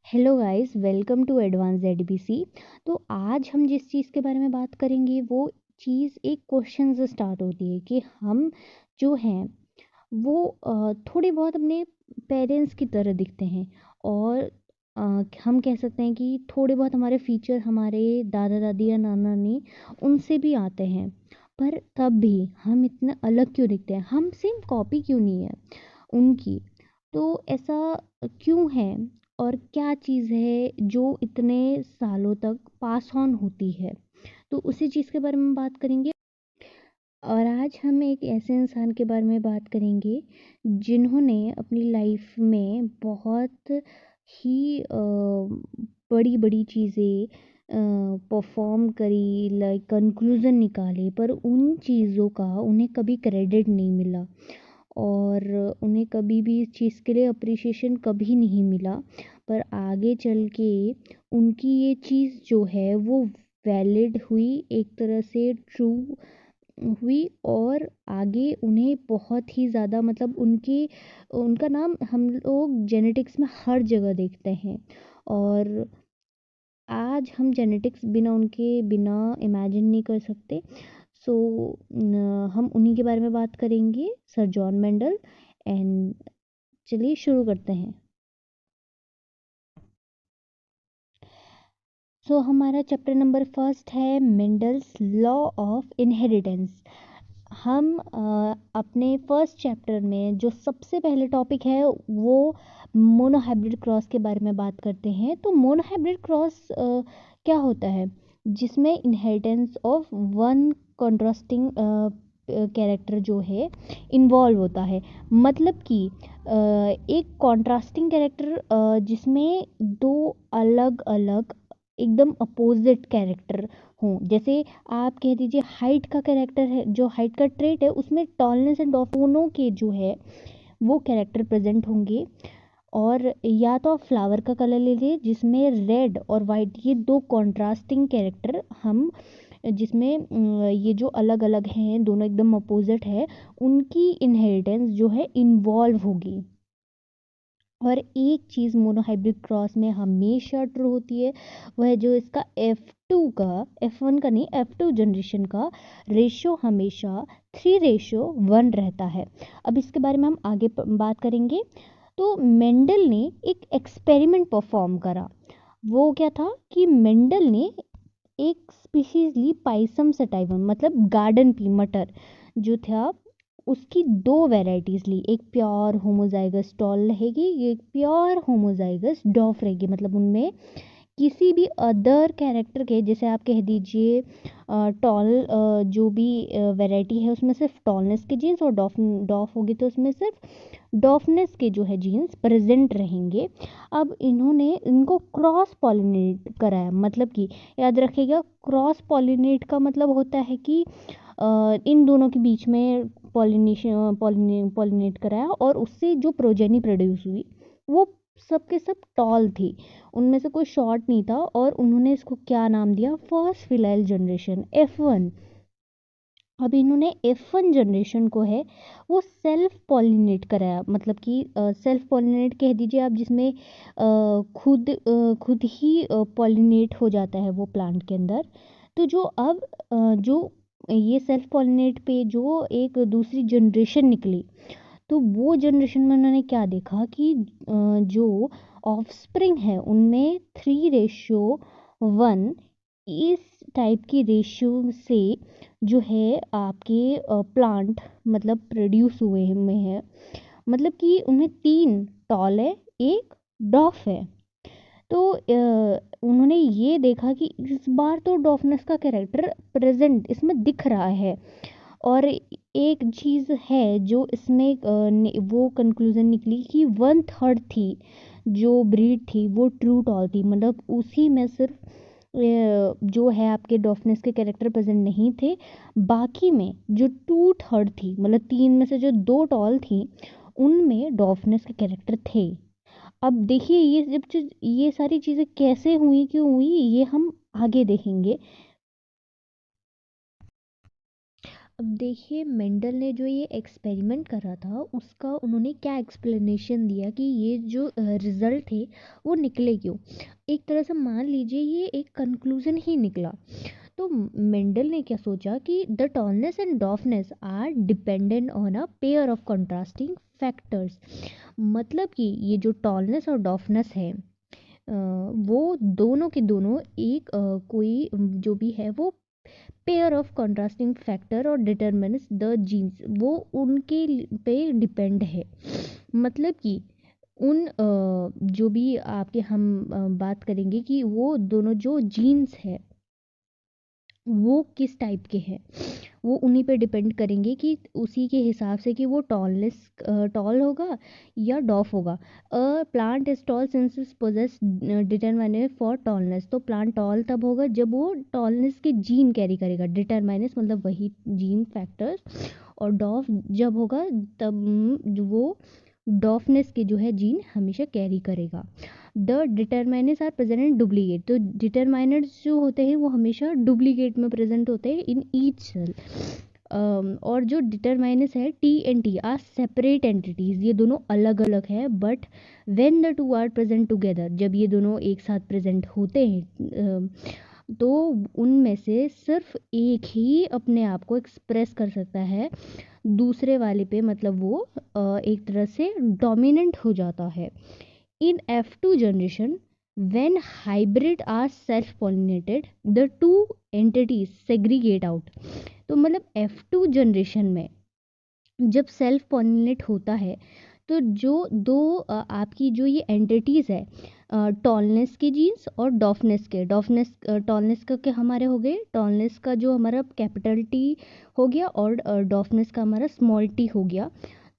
Hello guys, welcome to advance ADBC. तो आज हम जिस चीज़ के बारे में बात करेंगे वो चीज़ एक क्वेश्चन से स्टार्ट होती है कि हम जो हैं वो थोड़े बहुत अपने पेरेंट्स की तरह दिखते हैं। और हम कह सकते हैं कि थोड़े बहुत हमारे फीचर हमारे दादा दादी या नाना नानी उनसे भी आते हैं। पर तब भी हम इतना अलग क्यों दिखते हैं, हम सेम कॉपी क्यों नहीं है उनकी। तो ऐसा क्यों है और क्या चीज़ है जो इतने सालों तक पास ऑन होती है, तो उसी चीज़ के बारे में बात करेंगे। और आज हम एक ऐसे इंसान के बारे में बात करेंगे जिन्होंने अपनी लाइफ में बहुत ही बड़ी बड़ी चीज़ें परफॉर्म करी, लाइक कंक्लूज़न निकाले, पर उन चीज़ों का उन्हें कभी क्रेडिट नहीं मिला और उन्हें कभी भी इस चीज़ के लिए अप्रिशिएशन कभी नहीं मिला। पर आगे चल के उनकी ये चीज़ जो है वो वैलिड हुई, एक तरह से ट्रू हुई। और आगे उन्हें बहुत ही ज़्यादा मतलब उनकी उनका नाम हम लोग जेनेटिक्स में हर जगह देखते हैं। और आज हम जेनेटिक्स बिना उनके बिना इमेजिन नहीं कर सकते। सो हम उन्हीं के बारे में बात करेंगे, सर जॉन मेंडल। एंड चलिए शुरू करते हैं। सो हमारा चैप्टर नंबर फर्स्ट है मेंडल्स लॉ ऑफ इनहेरिटेंस। हम अपने फर्स्ट चैप्टर में जो सबसे पहले टॉपिक है वो मोनोहाइब्रिड क्रॉस के बारे में बात करते हैं। तो मोनोहाइब्रिड क्रॉस क्या होता है, जिसमें inheritance of one contrasting character जो है इन्वॉल्व होता है। मतलब कि एक कॉन्ट्रास्टिंग कैरेक्टर जिसमें दो अलग अलग एकदम अपोजिट कैरेक्टर हों। जैसे आप कह दीजिए हाइट का कैरेक्टर है, जो हाइट का ट्रेट है उसमें टॉलनेस एंड दोनों के जो है वो कैरेक्टर प्रेजेंट होंगे। और या तो आप फ्लावर का कलर ले लीजिए जिसमें रेड और वाइट ये दो कॉन्ट्रास्टिंग कैरेक्टर हम जिसमें ये जो अलग अलग हैं दोनों एकदम अपोजिट है, उनकी इनहेरिटेंस जो है इन्वॉल्व होगी। और एक चीज़ मोनोहाइब्रिड क्रॉस में हमेशा ट्रू होती है, वह जो इसका F2 का, F1 का नहीं, F2 जनरेशन का रेशियो हमेशा 3:1 रहता है। अब इसके बारे में हम आगे बात करेंगे। तो मेंडल ने एक एक्सपेरिमेंट परफॉर्म करा। वो क्या था कि मेंडल ने एक स्पीशीज ली पाइसम सटाइवम, मतलब गार्डन पी मटर जो था, उसकी दो वैरायटीज़ ली। एक प्योर होमोजाइगस टॉल रहेगी, एक प्योर होमोजाइगस डॉफ रहेगी। मतलब उनमें किसी भी अदर कैरेक्टर के, जैसे आप कह दीजिए टॉल, जो भी वैरायटी है उसमें सिर्फ टॉलनेस के जीन्स, और डॉफ डॉफ होगी तो उसमें सिर्फ डॉफनेस के जो है जीन्स प्रेजेंट रहेंगे। अब इन्होंने इनको क्रॉस पॉलिनेट कराया। मतलब कि याद रखिएगा, क्रॉस पॉलिनेट का मतलब होता है कि इन दोनों के बीच में पॉलिनेट कराया और उससे जो प्रोजेनी प्रोड्यूस हुई वो सब के सब टॉल थी, उनमें से कोई शॉर्ट नहीं था। और उन्होंने इसको क्या नाम दिया, फर्स्ट फिलाइल जनरेशन F1। अब इन्होंने F1 जनरेशन को है वो सेल्फ पॉलिनेट कराया। मतलब कि सेल्फ पॉलिनेट कह दीजिए आप, जिसमें खुद ही पॉलिनेट हो जाता है वो प्लांट के अंदर। तो जो अब जो ये सेल्फ पॉलिनेट पे जो एक दूसरी जनरेशन निकली, तो वो जनरेशन में उन्होंने क्या देखा कि जो ऑफस्प्रिंग है उनमें 3:1 इस टाइप की रेशियो से जो है आपके प्लांट मतलब प्रोड्यूस हुए में है। मतलब कि उनमें 3 टॉल है, एक डॉफ है। तो उन्होंने ये देखा कि इस बार तो डॉफनेस का कैरेक्टर प्रेजेंट इसमें दिख रहा है। और एक चीज़ है जो इसमें वो कंक्लूजन निकली कि 1/3 थी जो ब्रीड थी वो ट्रू टॉल थी। मतलब उसी में सिर्फ जो है आपके डॉफनेस के कैरेक्टर प्रेजेंट नहीं थे, बाकी में जो 2/3 थी, मतलब 3 में से जो 2 टॉल थी उनमें डॉफनेस के कैरेक्टर थे। अब देखिए ये जब चीज ये सारी चीज़ें कैसे हुई, क्यों हुई, ये हम आगे देखेंगे। अब देखिए मेंडल ने जो ये एक्सपेरिमेंट करा था उसका उन्होंने क्या एक्सप्लेनेशन दिया कि ये जो रिजल्ट थे वो निकले क्यों। एक तरह से मान लीजिए ये एक कंक्लूजन ही निकला। तो मेंडल ने क्या सोचा कि the tallness and dwarfness are dependent on a pair of contrasting factors. मतलब कि ये जो टॉलनेस और डॉफनेस है वो दोनों के दोनों एक कोई जो भी है वो पेयर ऑफ कंट्रास्टिंग फैक्टर और डिटरमिन्स द जीन्स, वो उनके पे डिपेंड है। मतलब कि उन जो भी आपके हम बात करेंगे कि वो दोनों जो जीन्स है वो किस टाइप के हैं, वो उन्हीं पे डिपेंड करेंगे कि उसी के हिसाब से कि वो टॉल होगा या डॉफ होगा। A plant is tall since is possess determiner for tallness. तो प्लांट टॉल तब होगा जब वो टॉलनेस के जीन कैरी करेगा, डिटरमाइनस मतलब वही जीन फैक्टर्स। और डॉफ जब होगा तब वो डॉफनेस के जो है जीन हमेशा कैरी करेगा। The determiners are present in duplicate. तो डिटरमाइनर्स जो होते हैं वो हमेशा डुप्लीकेट में प्रेजेंट होते हैं इन ईच सेल। और जो डिटरमाइनस है T and T are separate entities, ये दोनों अलग अलग है। But when the two are present together, जब ये दोनों एक साथ प्रेजेंट होते हैं तो उनमें से सिर्फ एक ही अपने आप को एक्सप्रेस कर सकता है दूसरे वाले पे, मतलब वो एक तरह से डोमिनेंट हो जाता है। In F2 generation, when hybrid are self-pollinated, the two entities segregate out। तो मतलब F2 जनरेशन में जब सेल्फ पॉलिनेट होता है तो जो दो आपकी जो ये एंटिटीज़ है टॉलनेस के जीन्स और डॉफनेस टॉलनेस का क्या हमारे हो गए, टॉलनेस का जो हमारा कैपिटल टी हो गया और डॉफनेस का हमारा स्मॉल टी हो गया।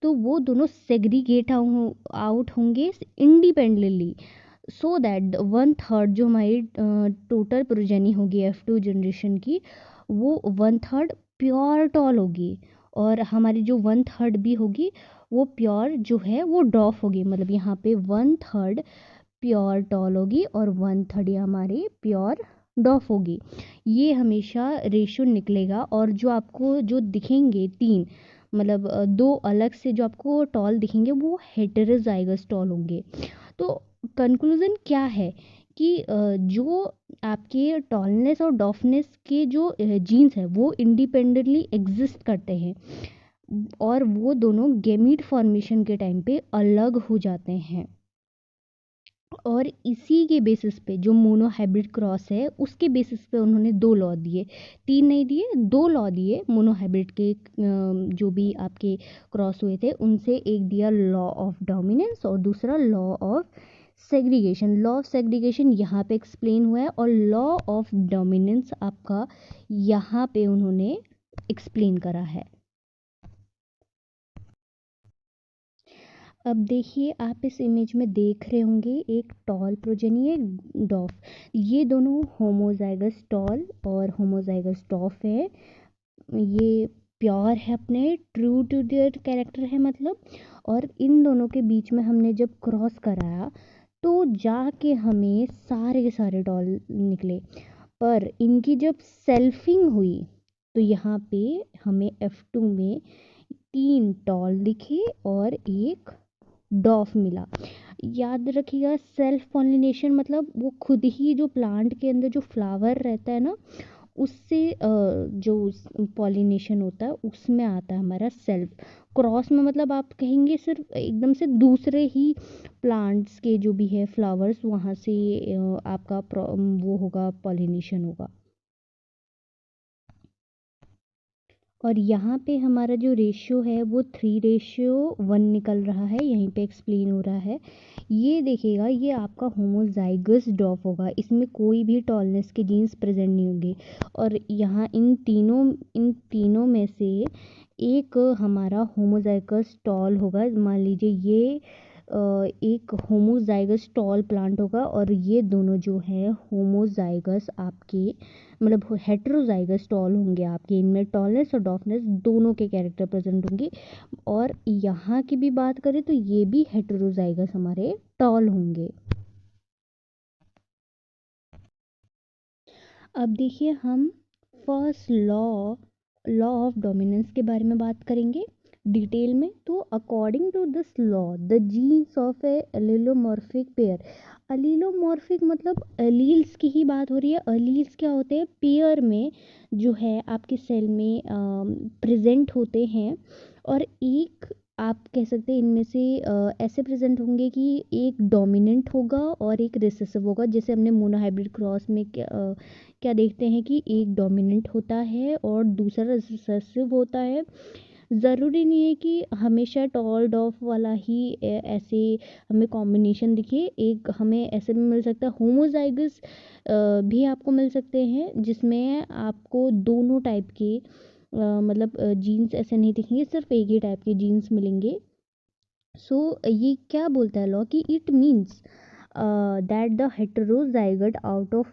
तो वो दोनों सेग्रीगेट आउट होंगे independently, so that one third जो हमारी टोटल प्रोजेनी होगी F2 जनरेशन की, वो वन थर्ड प्योर टॉल होगी। और हमारी जो वन थर्ड भी होगी वो प्योर जो है वो डॉफ होगी। मतलब यहाँ पे वन थर्ड प्योर टॉल होगी और वन थर्ड ये हमारी प्योर डॉफ होगी। ये हमेशा रेशियो निकलेगा। और जो आपको जो दिखेंगे तीन, मतलब दो अलग से जो आपको टॉल दिखेंगे वो हेटेरोजाइगस टॉल होंगे। तो कंक्लूजन क्या है कि जो आपके टॉलनेस और डॉफनेस के जो जीन्स है वो इंडिपेंडेंटली एग्जिस्ट करते हैं और वो दोनों गेमीट फॉर्मेशन के टाइम पे अलग हो जाते हैं। और इसी के बेसिस पे जो मोनो हाइब्रिड क्रॉस है उसके बेसिस पे उन्होंने दो लॉ दिए, तीन नहीं दिए, दो लॉ दिए मोनो हाइब्रिड के। जो भी आपके क्रॉस हुए थे उनसे एक दिया लॉ ऑफ डोमिनेंस और दूसरा law of segregation. Law of segregation यहाँ पे एक्सप्लेन हुआ है और लॉ ऑफ डोमिनेंस आपका यहाँ पे उन्होंने एक्सप्लेन करा है। अब देखिए आप इस इमेज में देख रहे होंगे एक टॉल प्रोजेनी एक डॉफ। ये दोनों होमोजाइगस टॉल और होमोजाइगस डॉफ है। ये प्योर है, अपने ट्रू टू देयर कैरेक्टर है मतलब। और इन दोनों के बीच में हमने जब क्रॉस कराया तो जाके हमें सारे के सारे टॉल निकले। पर इनकी जब सेल्फिंग हुई तो यहाँ पे हमें F2 में तीन टॉल दिखे और एक डॉफ मिला। याद रखिएगा सेल्फ पॉलिनेशन मतलब वो खुद ही जो प्लांट के अंदर जो फ्लावर रहता है ना उससे जो पॉलिनेशन होता है उसमें आता है हमारा सेल्फ। क्रॉस में मतलब आप कहेंगे सिर्फ एकदम से दूसरे ही प्लांट्स के जो भी है फ्लावर्स वहाँ से आपका वो होगा पॉलिनेशन होगा। और यहाँ पे हमारा जो रेशियो है वो 3:1 निकल रहा है, यहीं पे एक्सप्लेन हो रहा है। ये देखिएगा ये आपका होमोजाइगस डॉफ होगा, इसमें कोई भी टॉलनेस के जीन्स प्रेजेंट नहीं होंगे। और यहाँ इन तीनों में से एक हमारा होमोजाइगस टॉल होगा। मान लीजिए ये एक होमोजाइगस टॉल प्लांट होगा और ये दोनों जो है होमोजाइगस आपके मतलब हेटेरोजाइगस टॉल होंगे आपके। इनमें टॉलनेस और डॉफनेस दोनों के कैरेक्टर प्रेजेंट होंगे। और यहाँ की भी बात करें तो ये भी हेटेरोजाइगस हमारे टॉल होंगे। अब देखिए हम first law law of dominance के बारे में बात करेंगे डिटेल में। तो according to this law the genes of a allelomorphic pair, allelomorphic मतलब एलील्स की ही बात हो रही है। एलील्स क्या होते हैं, पेयर में जो है आपके सेल में प्रेजेंट होते हैं, और एक आप कह सकते हैं इनमें से ऐसे प्रेजेंट होंगे कि एक डोमिनेंट होगा और एक रिसेसिव होगा। जैसे हमने मोनोहाइब्रिड क्रॉस में क्या देखते हैं कि एक डोमिनेंट होता है और दूसरा रिसेसिव होता है। ज़रूरी नहीं है कि हमेशा टॉल डॉफ वाला ही ऐसे हमें कॉम्बिनेशन दिखे। एक हमें ऐसे भी मिल सकता है होमोजाइगस भी आपको मिल सकते हैं, जिसमें आपको दोनों टाइप के मतलब जीन्स ऐसे नहीं दिखेंगे, सिर्फ एक ही टाइप के जीन्स मिलेंगे। सो ये क्या बोलता है लॉ कि it means that the heterozygote out of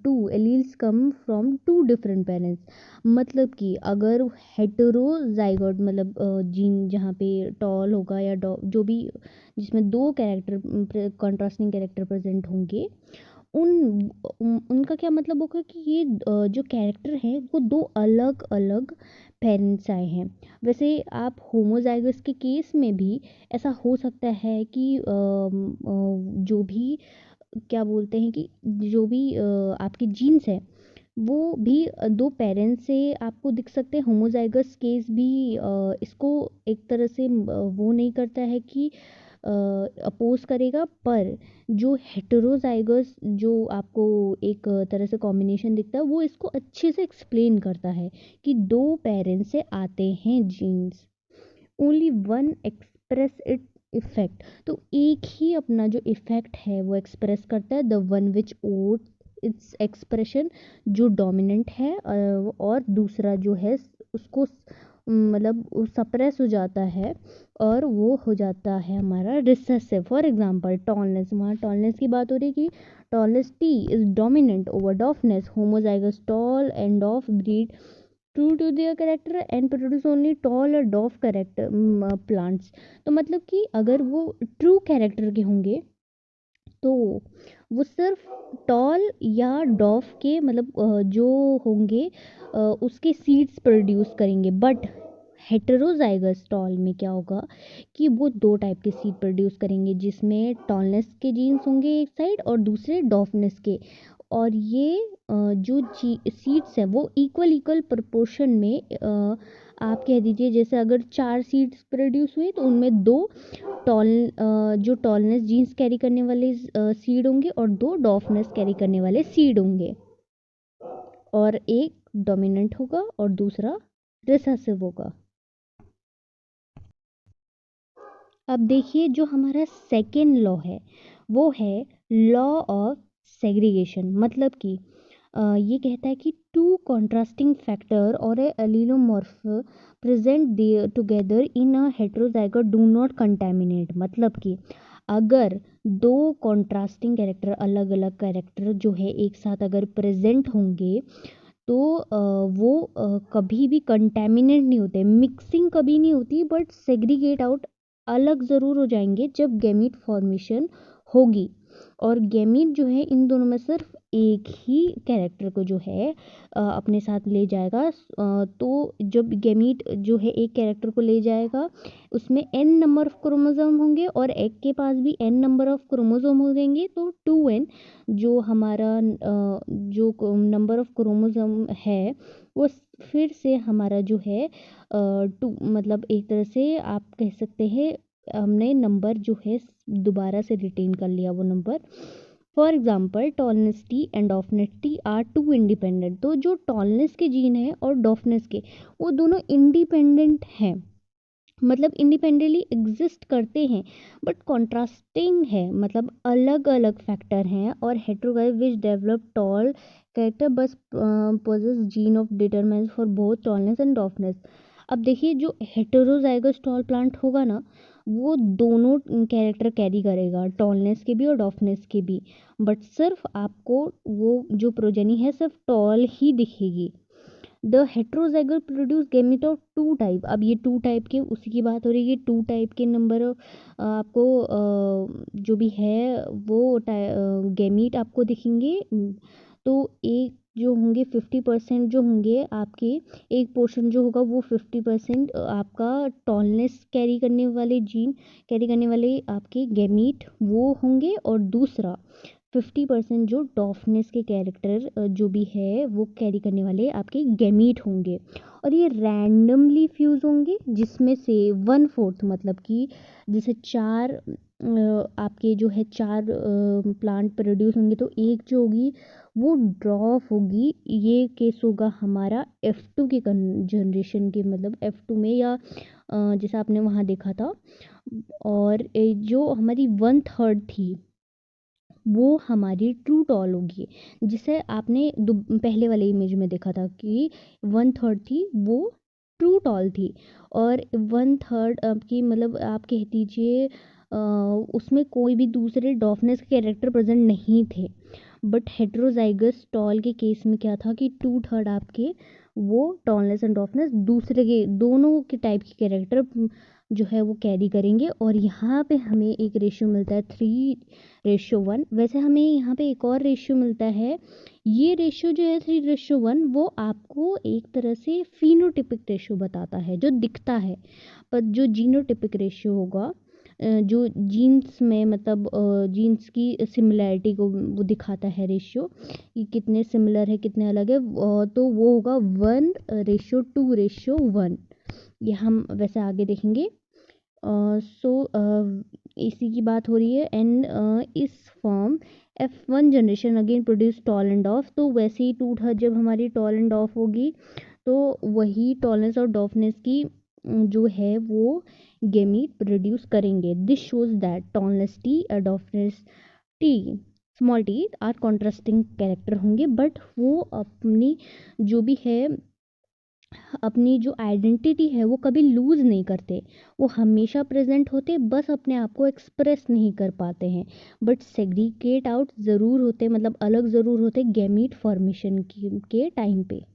two alleles come from two different parents। मतलब कि अगर हेटेरोजाइगोट मतलब जीन जहाँ पे टॉल होगा या जो भी जिसमें दो कैरेक्टर कॉन्ट्रास्टिंग कैरेक्टर प्रेजेंट होंगे, उनका क्या मतलब होगा कि ये जो कैरेक्टर हैं वो दो अलग अलग पेरेंट्स आए हैं। वैसे आप होमोजाइगस के केस में भी ऐसा हो सकता है कि जो भी क्या बोलते हैं कि जो भी आपके जीन्स है वो भी दो पेरेंट्स से आपको दिख सकते हैं। होमोजाइगस केस भी इसको एक तरह से वो नहीं करता है कि अपोज करेगा, पर जो हेटेरोजाइगस जो आपको एक तरह से कॉम्बिनेशन दिखता है वो इसको अच्छे से एक्सप्लेन करता है कि दो पेरेंट्स से आते हैं genes. Only one express it effect, तो एक ही अपना जो इफेक्ट है वो एक्सप्रेस करता है। The one which out its expression, जो डोमिनेंट है और दूसरा जो है उसको मतलब सप्रेस हो जाता है और वो हो जाता है हमारा रिसेसिव। फॉर एग्जांपल टॉलनेस, वहाँ टॉलनेस की बात हो रही है कि tallness T is dominant over डॉफनेस, homozygous tall and डॉफ breed true to their character and produce only tall or dwarf character plants। तो मतलब कि अगर वो ट्रू कैरेक्टर के होंगे तो वो सिर्फ टॉल या डॉफ के मतलब जो होंगे उसके सीड्स प्रोड्यूस करेंगे। बट हेटेरोजाइगस टॉल में क्या होगा कि वो दो टाइप के सीड प्रोड्यूस करेंगे, जिसमें टॉलनेस के जीन्स होंगे एक साइड और दूसरे डॉफनेस के। और ये जो सीड्स हैं वो इक्वल इक्वल प्रोपोर्शन में आप कह दीजिए जैसे अगर 4 सीड्स प्रोड्यूस हुए तो उनमें दो टॉल जो टॉलनेस जीन्स कैरी करने वाले सीड होंगे और दो डॉफनेस कैरी करने वाले सीड होंगे, और एक डोमिनेंट होगा और दूसरा रिसेसिव होगा। अब देखिए जो हमारा सेकेंड लॉ है वो है लॉ ऑफ सेग्रीगेशन। मतलब कि ये कहता है कि टू कॉन्ट्रास्टिंग फैक्टर और a allelomorph present together in a heterozygote do not contaminate. मतलब कि अगर दो कॉन्ट्रास्टिंग कैरेक्टर अलग अलग कैरेक्टर जो है एक साथ अगर प्रेजेंट होंगे तो वो कभी भी कंटेमिनेट नहीं होते, मिक्सिंग कभी नहीं होती, बट सेग्रीगेट आउट अलग ज़रूर हो जाएंगे जब गैमीट फॉर्मेशन होगी। और गैमीट जो है इन दोनों में सिर्फ एक ही कैरेक्टर को जो है अपने साथ ले जाएगा। तो जब गैमीट जो है एक कैरेक्टर को ले जाएगा उसमें n नंबर ऑफ क्रोमोसोम होंगे और एक के पास भी n नंबर ऑफ क्रोमोसोम हो जाएंगे, तो 2n जो हमारा जो नंबर ऑफ क्रोमोसोम है वो फिर से हमारा जो है टू मतलब एक तरह से आप कह सकते हैं हमने नंबर जो है दोबारा से रिटेन कर लिया वो number. For example tallness T and dwarfness T are two independent, तो जो टॉलनेस के जीन है और डॉफनेस के वो दोनों इंडिपेंडेंट हैं, मतलब इंडिपेंडेंटली एग्जिस्ट करते हैं, बट कॉन्ट्रास्टिंग है मतलब अलग अलग फैक्टर हैं। और heterozygous which develop tall character बस possess gene of determines for both tallness and dwarfness. अब देखिए जो हेटेरोजाइगस टॉल प्लांट होगा ना वो दोनों कैरेक्टर कैरी करेगा, टॉलनेस के भी और डॉफनेस के भी, बट सिर्फ आपको वो जो प्रोजेनी है सिर्फ टॉल ही दिखेगी। The heterozygote produce gamete of two type. अब ये टू टाइप के उसी की बात हो रही है, टू टाइप के नंबर आपको जो भी है वो गैमीट आपको दिखेंगे। तो एक जो होंगे 50% जो होंगे आपके, एक पोर्शन जो होगा वो 50% आपका टॉलनेस कैरी करने वाले जीन, कैरी करने वाले आपके गैमीट वो होंगे, और दूसरा 50% जो डॉफनेस के कैरेक्टर जो भी है वो कैरी करने वाले आपके गैमीट होंगे। और ये रैंडमली फ्यूज होंगे, जिसमें से 1/4 मतलब कि जैसे चार आपके जो है चार प्लांट प्रोड्यूस होंगे, तो एक जो होगी वो ड्रॉप होगी। ये केस होगा हमारा F2 के जनरेशन के, मतलब F2 में, या जैसा आपने वहाँ देखा था। और जो हमारी 1/3 थी वो हमारी ट्रू टॉल होगी, जिसे आपने पहले वाले इमेज में देखा था कि 1/3 थी वो ट्रू टॉल थी। और 1/3 आपकी मतलब आप कह दीजिए उसमें कोई भी दूसरे डॉफनेस के कैरेक्टर प्रेजेंट नहीं थे। बट हेट्रोजाइगस टॉल के केस में क्या था कि 2/3 आपके वो टॉलनेस एंड डॉफनेस दूसरे के दोनों के टाइप के कैरेक्टर जो है वो कैरी करेंगे। और यहाँ पे हमें एक रेशियो मिलता है 3:1। वैसे हमें यहाँ पे एक और रेशियो मिलता है, ये रेशियो जो है 3:1 वो आपको एक तरह से फिनोटिपिक रेशियो बताता है जो दिखता है। पर जो जीनोटिपिक रेशियो होगा जो जीन्स में मतलब जीन्स की सिमिलैरिटी को वो दिखाता है रेशियो, कि कितने सिमिलर है कितने अलग है, तो वो होगा 1:2:1। ये हम वैसे आगे देखेंगे। सो इसी की बात हो रही है। एंड इस form F1 generation again produce tall end of, तो वैसे ही 2/3 जब हमारी टॉल एंड ऑफ होगी तो वही टॉलनेस और डॉफनेस की जो है वो गेमीट प्रोड्यूस करेंगे। This shows that tallness T और dwarfness T small T are contrasting character होंगे, बट वो अपनी जो भी है अपनी जो आइडेंटिटी है वो कभी लूज़ नहीं करते, वो हमेशा प्रेजेंट होते, बस अपने आप को एक्सप्रेस नहीं कर पाते हैं। बट सेग्रीगेट आउट ज़रूर होते, मतलब अलग ज़रूर होते गैमीट फॉर्मेशन के टाइम पे।